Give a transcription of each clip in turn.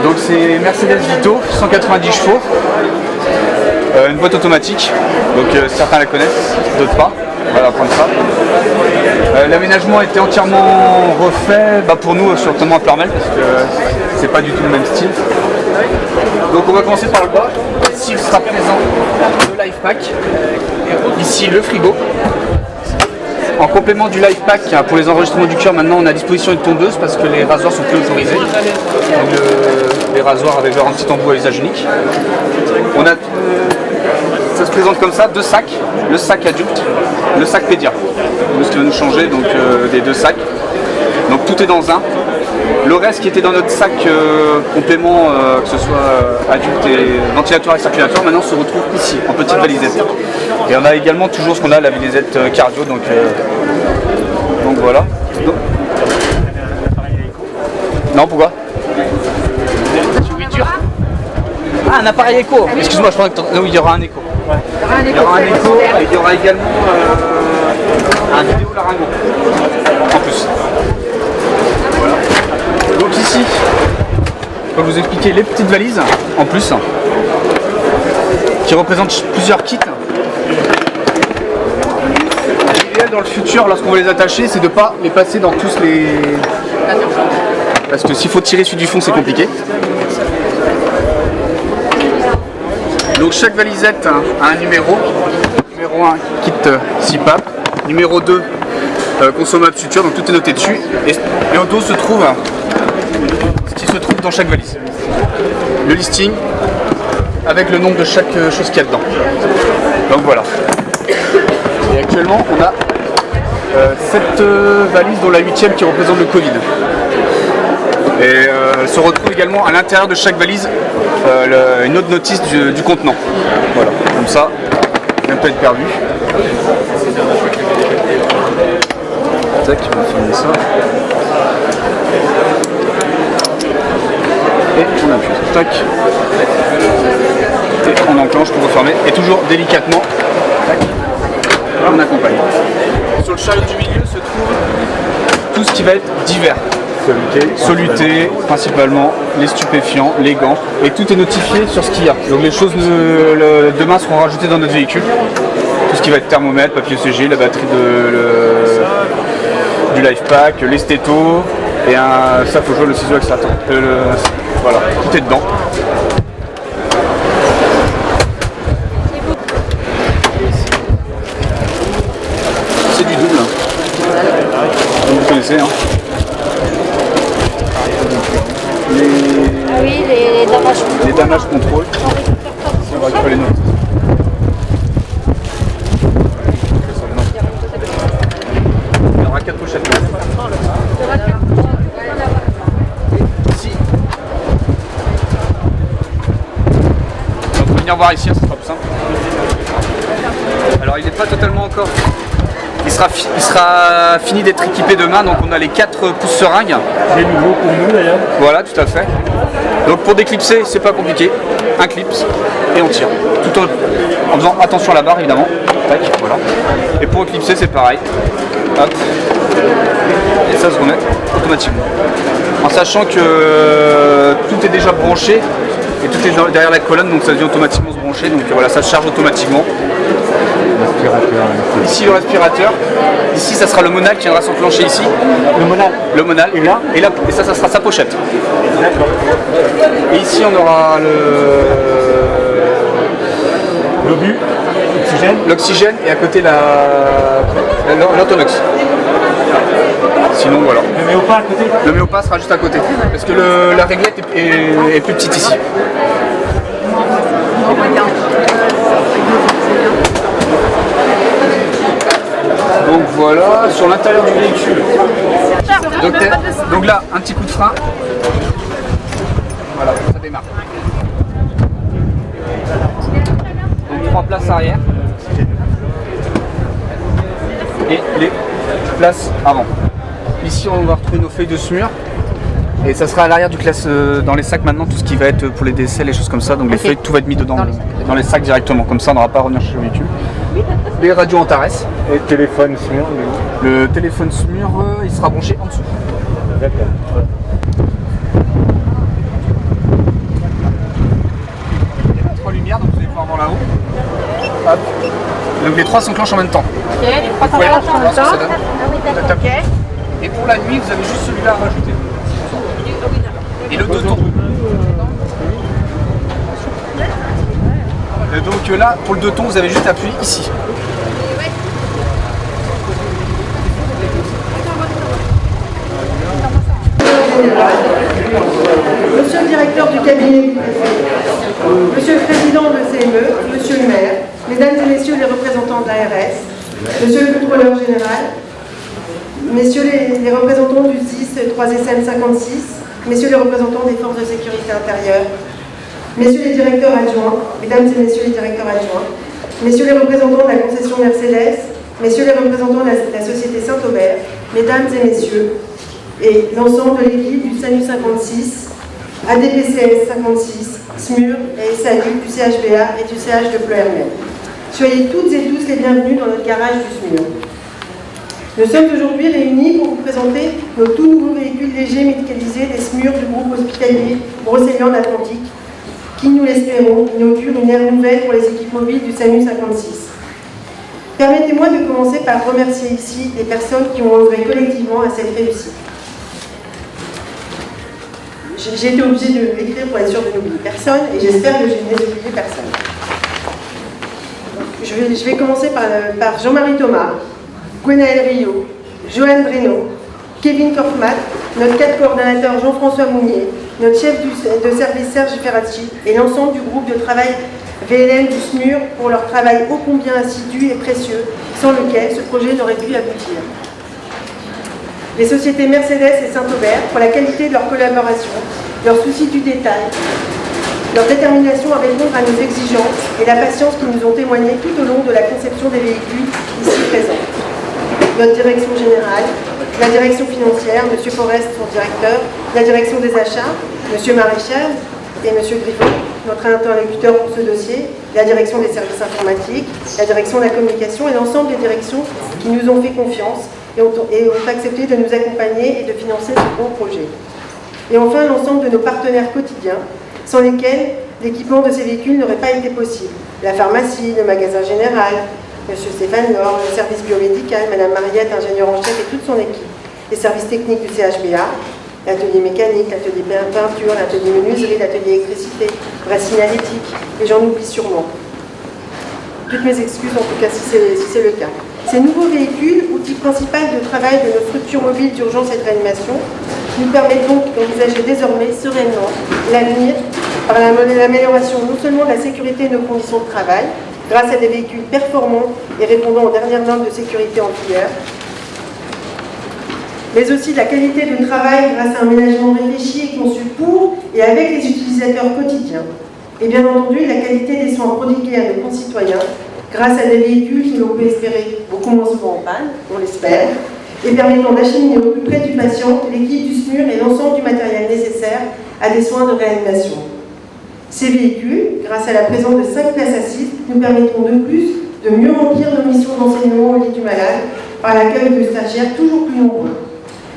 Donc c'est Mercedes Vito, 190 chevaux, une boîte automatique, donc certains la connaissent, d'autres pas, on va apprendre ça. L'aménagement a été entièrement refait, pour nous surtout à Plarmel, parce que c'est pas du tout le même style. Donc on va commencer par le bas. Ici il sera présent le life pack, ici le frigo. En complément du life pack, pour les enregistrements du cœur, maintenant on a à disposition une tondeuse parce que les rasoirs sont plus autorisés. Donc les rasoirs avec leur petit embout à usage unique. Ça se présente comme ça, deux sacs, le sac adulte, le sac pédia. Donc, ce qui va nous changer donc, des deux sacs. Donc tout est dans un. Le reste qui était dans notre sac complément, que ce soit adulte et ventilateur et circulateur, maintenant se retrouve ici, en petite valisette. Et on a également toujours ce qu'on a, la valisette cardio, donc voilà. Non, pourquoi? Ah, un appareil écho. Excuse-moi, je crois que il y aura un écho. Il y aura un écho et il y aura également un vidéo laryngos en plus. Voilà. Donc ici, je vais vous expliquer les petites valises en plus qui représentent plusieurs kits. L'idéal dans le futur, lorsqu'on va les attacher, c'est de ne pas les passer dans tous les... Parce que s'il faut tirer celui du fond, c'est compliqué. Donc chaque valisette a un numéro. Numéro 1, kit CPAP. Numéro 2, consommable futur, donc tout est noté dessus. Et au dos se trouve ce qui se trouve dans chaque valise. Le listing avec le nombre de chaque chose qu'il y a dedans. Donc voilà. Et actuellement on a 7 valises dont la 8e qui représente le Covid. Et se retrouve également à l'intérieur de chaque valise une autre notice du contenant. Voilà, comme ça, il ne peut être perdu. Tac, on va fermer ça. Et on appuie. Tac. Et on enclenche pour refermer. Et toujours délicatement. Tac. On accompagne. Sur le chariot du milieu se trouve tout ce qui va être divers. Soluté, principalement, les stupéfiants, les gants, et tout est notifié sur ce qu'il y a. Donc les choses demain seront rajoutées dans notre véhicule. Tout ce qui va être thermomètre, papier ECG, la batterie du life pack, les stétos, et ça faut jouer le ciseau extracteur. Voilà, tout est dedans. C'est du double. Comme vous connaissez. Les damages contrôle. On va récupérer les notes. Il y aura 4 pochettes. Ici. Donc on va venir voir ici, ça sera plus simple. Alors il n'est pas totalement encore. Il sera fini d'être équipé demain, donc on a les 4 pouces seringues. Des nouveaux pour nous d'ailleurs. Voilà, tout à fait. Donc pour déclipser, c'est pas compliqué. Un clips et on tire. Tout en faisant attention à la barre évidemment. Tac, voilà. Et pour éclipser, c'est pareil. Hop. Et ça se remet automatiquement. En sachant que tout est déjà branché et tout est derrière la colonne, donc ça vient automatiquement se brancher. Donc voilà, ça se charge automatiquement. Ici le respirateur, ici ça sera le monal qui viendra s'enclencher ici. Le monal. Et là, et ça sera sa pochette. D'accord. Et ici on aura l'obus, l'oxygène et à côté l'autonox. Sinon voilà. Le méopa à côté. Le méopa sera juste à côté. Parce que la réglette est plus petite ici. Donc voilà, sur l'intérieur du véhicule. Donc là, un petit coup de frein. Voilà, ça démarre. Donc 3 places arrière. Et les places avant. Ici, on va retrouver nos feuilles de SMUR. Et ça sera à l'arrière du classe dans les sacs maintenant, tout ce qui va être pour les décès, les choses comme ça. Donc les feuilles, tout va être mis dedans, dans les sacs directement. Comme ça, on n'aura pas à revenir chez le véhicule. Les radios Antares. Et le téléphone SMUR. Le téléphone SMUR, il sera branché en dessous. D'accord. Donc les trois s'enclenchent en même temps. Ok, les trois s'enclenchent en même Ça temps. donne. Ah oui, ok. Et pour la nuit, vous avez juste celui-là à rajouter. Et le deux tons. Et donc là, pour le deux tons, vous avez juste appuyé ici. Monsieur le directeur du cabinet, monsieur le président de CME, monsieur le maire, mesdames et messieurs les représentants de l'ARS, monsieur le contrôleur général, messieurs les représentants du 10 3SM 56, messieurs les représentants des forces de sécurité intérieure, messieurs les directeurs adjoints, mesdames et messieurs les directeurs adjoints, messieurs les représentants de la concession Mercedes, messieurs les représentants de la société Saint-Aubert, mesdames et messieurs, et l'ensemble de l'équipe du SAMU 56, ADPCS 56, SMUR et SALU du CHBA et du CH de Pleuhermel. Soyez toutes et tous les bienvenus dans notre garage du SMUR. Nous sommes aujourd'hui réunis pour vous présenter nos tout nouveaux véhicules légers médicalisés des SMUR du groupe hospitalier Brocéliande Atlantique, qui, nous l'espérons, inaugure une ère nouvelle pour les équipes mobiles du SAMU 56. Permettez-moi de commencer par remercier ici les personnes qui ont œuvré collectivement à cette réussite. J'ai été obligée de l'écrire pour être sûre de n'oublier personne et j'espère que je n'ai oublié personne. Je vais commencer par Jean-Marie Thomas, Gwenaël Rio, Joanne Breno, Kevin Kaufmann, notre cadre coordonnateur Jean-François Mounier, notre chef de service Serge Ferracci et l'ensemble du groupe de travail VLM du SMUR pour leur travail ô combien assidu et précieux, sans lequel ce projet n'aurait pu aboutir. Les sociétés Mercedes et Saint-Aubert pour la qualité de leur collaboration, leur souci du détail, leur détermination à répondre à nos exigences et la patience qu'ils nous ont témoigné tout au long de la conception des véhicules ici présents. Notre direction générale, la direction financière, M. Forest, son directeur, la direction des achats, M. Maréchal et M. Griffon, notre interlocuteur pour ce dossier, la direction des services informatiques, la direction de la communication et l'ensemble des directions qui nous ont fait confiance et ont accepté de nous accompagner et de financer ce bon projet. Et enfin, l'ensemble de nos partenaires quotidiens, sans lesquels l'équipement de ces véhicules n'aurait pas été possible. La pharmacie, le magasin général, M. Stéphane Laure, le service biomédical, Mme Mariette, ingénieur en chef et toute son équipe, les services techniques du CHBA, l'atelier mécanique, l'atelier peinture, l'atelier menuiserie, l'atelier électricité, vrai signalétique, et j'en oublie sûrement. Toutes mes excuses en tout cas si c'est le cas. Ces nouveaux véhicules, outil principal de travail de nos structures mobiles d'urgence et de réanimation, nous permettent donc d'envisager désormais sereinement l'avenir par l'amélioration non seulement de la sécurité de nos conditions de travail, grâce à des véhicules performants et répondant aux dernières normes de sécurité en vigueur, mais aussi de la qualité de travail grâce à un ménagement réfléchi et conçu pour et avec les utilisateurs quotidiens. Et bien entendu, la qualité des soins prodigués à nos concitoyens grâce à des véhicules que l'on peut espérer beaucoup moins souvent en panne, on l'espère, et permettant d'acheminer au plus près du patient l'équipe du SMUR et l'ensemble du matériel nécessaire à des soins de réanimation. Ces véhicules, grâce à la présence de 5 places assises, nous permettront de plus de mieux remplir nos missions d'enseignement au lit du malade par l'accueil de stagiaires toujours plus nombreux.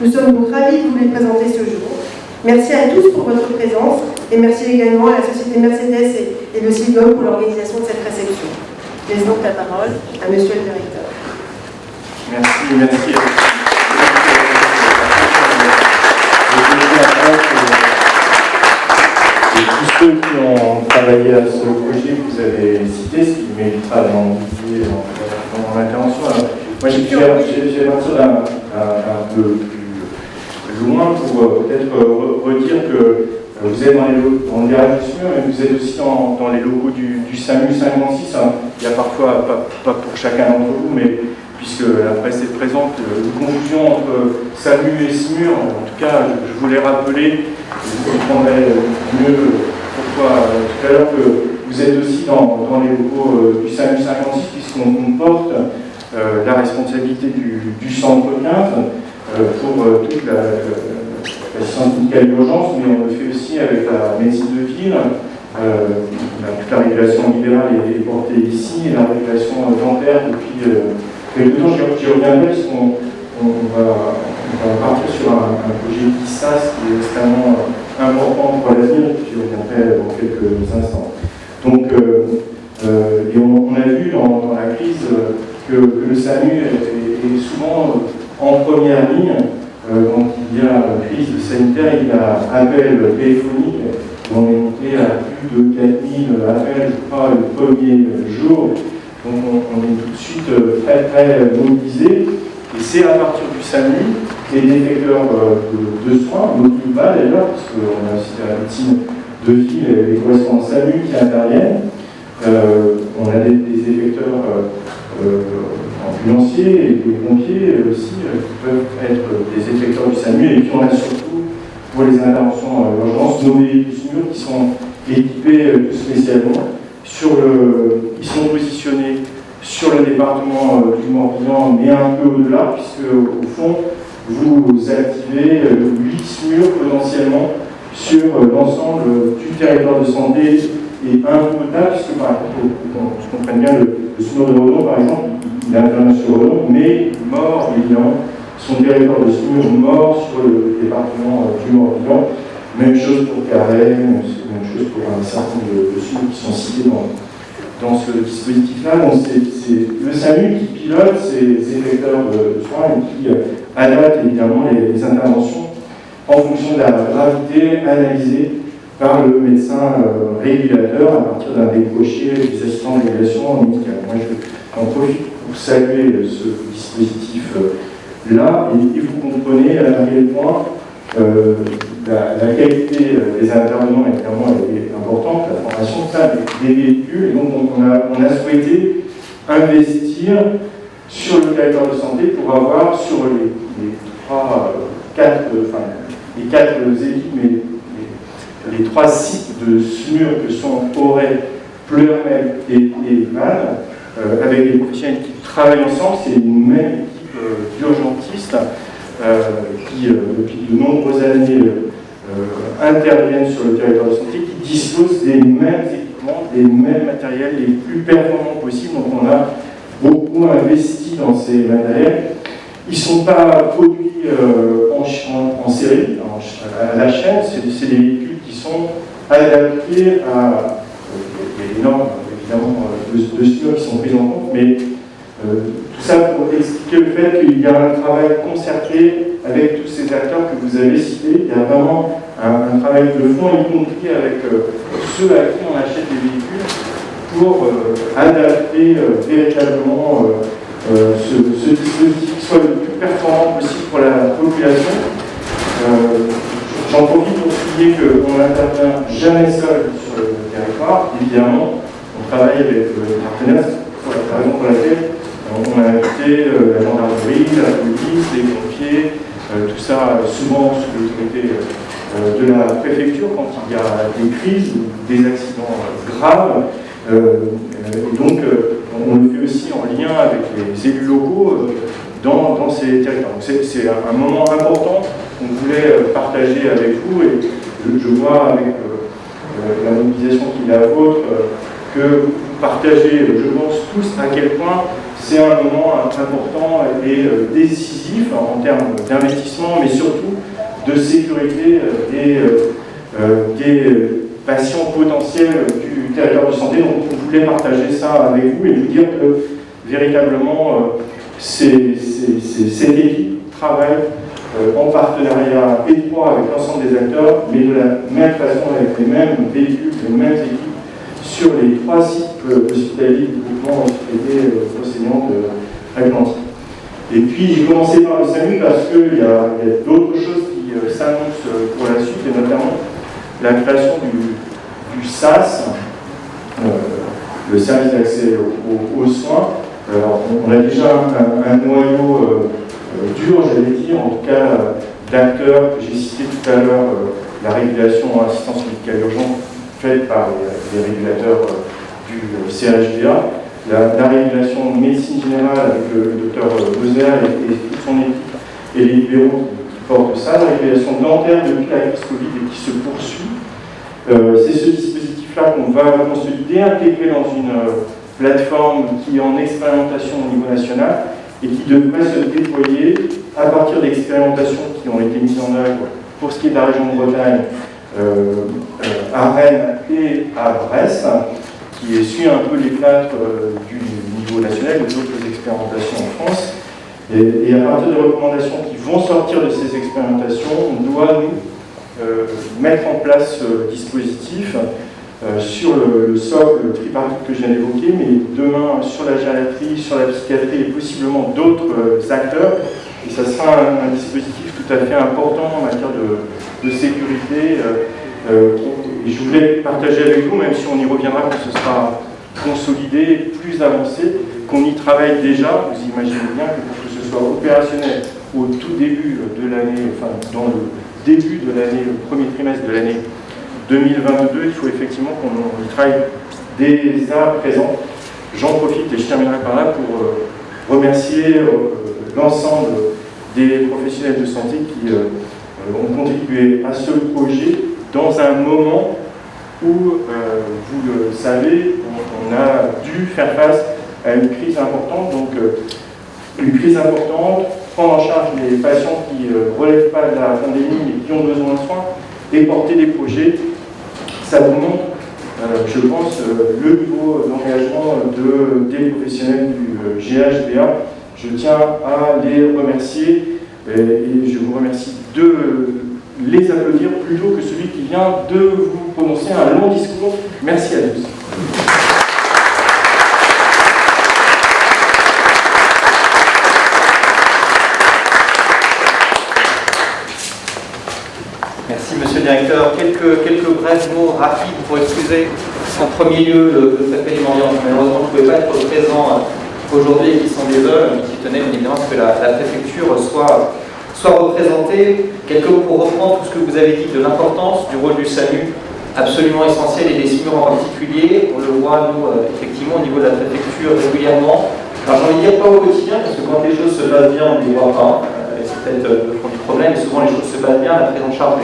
Nous sommes donc ravis de vous les présenter ce jour. Merci à tous pour votre présence et merci également à la société Mercedes et le SIGOM pour l'organisation de cette réception. Je laisse donc la parole à monsieur le directeur. Merci. Et tous ceux qui ont travaillé à ce projet que vous avez cité, ce qui méritera d'en oublier dans l'intervention. Moi, j'ai parti un peu plus loin pour peut-être redire que vous êtes dans le garage du SMUR, mais vous êtes aussi dans les locaux du SAMU 56. Hein. Il y a parfois, pas pour chacun d'entre vous, mais puisque la presse est présente, une confusion entre SAMU et SMUR. En tout cas, je voulais rappeler, vous comprendrez mieux pourquoi tout à l'heure, que vous êtes aussi dans les locaux du SAMU 56, puisqu'on porte la responsabilité du centre 15 pour toute l'assistance médicale d'urgence, mais on le fait aussi avec la médecine de ville. Toute la régulation libérale est portée ici, et la régulation dentaire depuis quelques temps. J'y reviendrai parce qu'on va partir sur un projet d'ISAS qui est extrêmement important pour l'avenir, et puis j'y reviendrai dans quelques instants. Donc, et on a vu dans la crise crise que le SAMU est souvent en première ligne. Quand il y a crise sanitaire, il y a appel téléphonique. On est monté à plus de 4000 appels, je crois, le premier jour. Donc on est tout de suite très mobilisé. Et c'est à partir du SAMU et des détecteurs de soins, n'oublie pas d'ailleurs, parce qu'on a aussi la médecine de ville et les correspondants SAMU qui interviennent. On a des effecteurs ambulanciers et des pompiers aussi qui peuvent être des effecteurs du SAMU, et puis on a surtout pour les interventions d'urgence nos véhicules SMUR qui sont équipés tout spécialement. Ils sont positionnés sur le département du Morbihan, mais un peu au-delà, puisque au fond vous activez 8 SMUR potentiellement sur l'ensemble du territoire de santé et un total, puisque par exemple, je comprends bien, le SMUR de Redon par exemple, il intervient sur Redon, mais mort évidemment, son territoire de SMUR mort sur le département du Morbihan. Même chose pour Carré, même chose pour un certain nombre de SMUR qui sont cités dans ce dispositif-là. Donc c'est le SAMU qui pilote ces effecteurs de soins et qui adapte évidemment les interventions en fonction de la gravité analysée par le médecin régulateur à partir d'un décroché des assistants de régulation médicale. Moi, j'en profite pour saluer ce dispositif-là et vous comprenez à quel point la qualité des intervenants évidemment est importante, la formation des véhicules, et donc on a souhaité investir sur le territoire de santé pour avoir sur les quatre équipes, mais les 3 sites de SMUR que sont Auray, Pleurmel et Vannes, avec des professionnels qui travaillent ensemble. C'est une même équipe d'urgentistes qui, depuis de nombreuses années, interviennent sur le territoire de santé, qui disposent des mêmes équipements, des mêmes matériels les plus performants possibles. Donc on a beaucoup investi dans ces matériels. Ils ne sont pas produits en série, à la chaîne, c'est des véhicules qui sont adaptés à des normes, évidemment, de SMUR qui sont prises en compte, mais tout ça pour expliquer le fait qu'il y a un travail concerté avec tous ces acteurs que vous avez cités. Il y a vraiment un travail de fond, y compris avec ceux à qui on achète des véhicules, pour adapter véritablement ce dispositif qui soit le plus performant possible pour la population. J'en profite pour souligner qu'on n'intervient jamais seul sur le territoire. Évidemment, on travaille avec des partenaires, c'est la raison pour laquelle on a invité la gendarmerie, la police, les pompiers, tout ça souvent sous l'autorité de la préfecture quand il y a des crises ou des accidents graves. Et donc, on le fait aussi en lien avec les élus locaux dans ces territoires. C'est un moment important qu'on voulait partager avec vous, et je vois avec la mobilisation qui est la vôtre que vous partagez, je pense tous, à quel point c'est un moment important et décisif en termes d'investissement, mais surtout de sécurité des patients potentiels du territoire de santé. Donc on voulait partager ça avec vous et vous dire que véritablement cette équipe travaille en partenariat étroit avec l'ensemble des acteurs, mais de la même façon avec les mêmes véhicules, les mêmes équipes sur les 3 sites hospitaliers du groupement hospitalier enseignant de Atlantique. Et puis j'ai commencé par le SAMU parce qu'il y a d'autres choses qui s'annoncent pour la suite, et notamment la création du SAS, le service d'accès aux soins. Alors, on a déjà un noyau dur, j'allais dire, en tout cas d'acteurs que j'ai cité tout à l'heure, la régulation en assistance médicale urgente faite par les régulateurs du CHDA, la régulation de médecine générale avec le docteur Beuzer et toute son équipe, et les libéraux qui portent ça, la régulation dentaire depuis la crise Covid et qui se poursuit. C'est ce dispositif-là qu'on va consolider, intégrer dans une plateforme qui est en expérimentation au niveau national et qui devrait se déployer à partir d'expérimentations qui ont été mises en œuvre pour ce qui est de la région de Bretagne, à Rennes et à Brest, qui suit un peu les plâtres du niveau national ou d'autres expérimentations en France. Et à partir des recommandations qui vont sortir de ces expérimentations, on doit, nous, mettre en place ce dispositif sur le socle tripartite que je viens d'évoquer, mais demain sur la gériatrie, sur la psychiatrie et possiblement d'autres acteurs. Et ça sera un dispositif tout à fait important en matière de sécurité. Et je voulais partager avec vous, même si on y reviendra quand ce sera consolidé, plus avancé, qu'on y travaille déjà. Vous imaginez bien que pour que ce soit opérationnel au tout début de l'année, enfin dans le début de l'année, le premier trimestre de l'année 2022, il faut effectivement qu'on y travaille dès à présent. J'en profite et je terminerai par là pour remercier l'ensemble des professionnels de santé qui ont contribué à ce projet dans un moment où, vous le savez, on a dû faire face à une crise importante. Donc, une crise importante, prendre en charge les patients qui ne relèvent pas de la pandémie mais qui ont besoin de soins et porter des projets. Ça vous montre, je pense, le niveau d'engagement des professionnels du GHBA. Je tiens à les remercier et je vous remercie de les applaudir plutôt que celui qui vient de vous prononcer un long discours. Merci à tous. Merci Monsieur le Directeur. Quelques brefs mots rapides pour excuser en premier lieu le préfet du Morbihan. Malheureusement, je ne pouvais pas être présent aujourd'hui et qui s'en désole, mais qui tenait bien évidemment à ce que la préfecture soit représentée. Quelques mots pour reprendre tout ce que vous avez dit de l'importance du rôle du SAMU, absolument essentiel, et des SMUR en particulier. On le voit, nous, effectivement, au niveau de la préfecture régulièrement. Alors j'ai envie de dire pas au quotidien, parce que quand les choses se passent bien, on ne les voit pas. Et c'est peut-être le fond du problème, et souvent les choses se passent bien, la prise en charge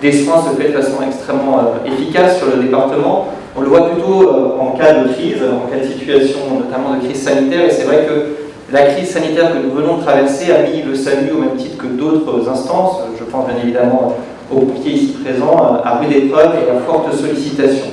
des soins se fait de façon extrêmement efficace sur le département. On le voit plutôt en cas de crise, en cas de situation notamment de crise sanitaire, et c'est vrai que la crise sanitaire que nous venons de traverser a mis le SAMU au même titre que d'autres instances, je pense bien évidemment aux pompiers ici présents, à rude épreuve et à forte sollicitation.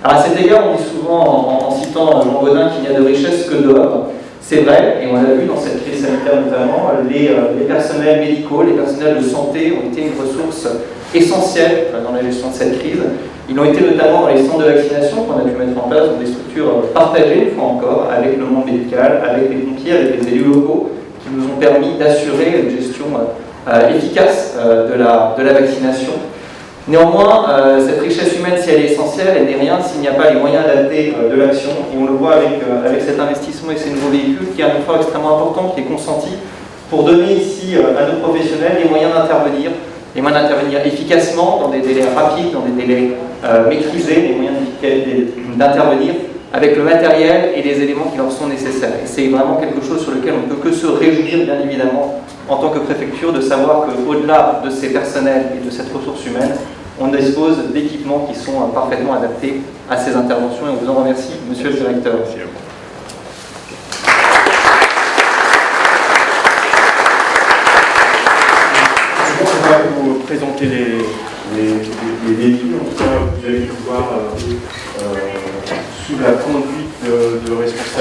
Alors à cet égard, on dit souvent en citant Jean Bodin qu'il n'y a de richesse que d'or. C'est vrai, et on l'a vu dans cette crise sanitaire notamment, les personnels médicaux, les personnels de santé ont été une ressource essentielle dans la gestion de cette crise. Ils ont été notamment dans les centres de vaccination qu'on a pu mettre en place, dans des structures partagées, une fois encore, avec le monde médical, avec les pompiers, avec les élus locaux, qui nous ont permis d'assurer une gestion efficace de la vaccination. Néanmoins, cette richesse humaine, si elle est essentielle, elle n'est rien s'il n'y a pas les moyens adaptés de l'action. Et on le voit avec cet investissement et ces nouveaux véhicules, qui est un effort extrêmement important qui est consenti pour donner ici à nos professionnels les moyens d'intervenir efficacement, dans des délais rapides, dans des délais maîtrisés, les moyens d'intervenir avec le matériel et les éléments qui leur sont nécessaires. Et c'est vraiment quelque chose sur lequel on ne peut que se réjouir, bien évidemment, en tant que préfecture, de savoir qu'au-delà de ces personnels et de cette ressource humaine, on dispose d'équipements qui sont parfaitement adaptés à ces interventions, et on vous en remercie, Monsieur le Directeur. Merci à vous. Je vais vous présenter les véhicules. En tout cas, vous allez pouvoir, sous la conduite de responsables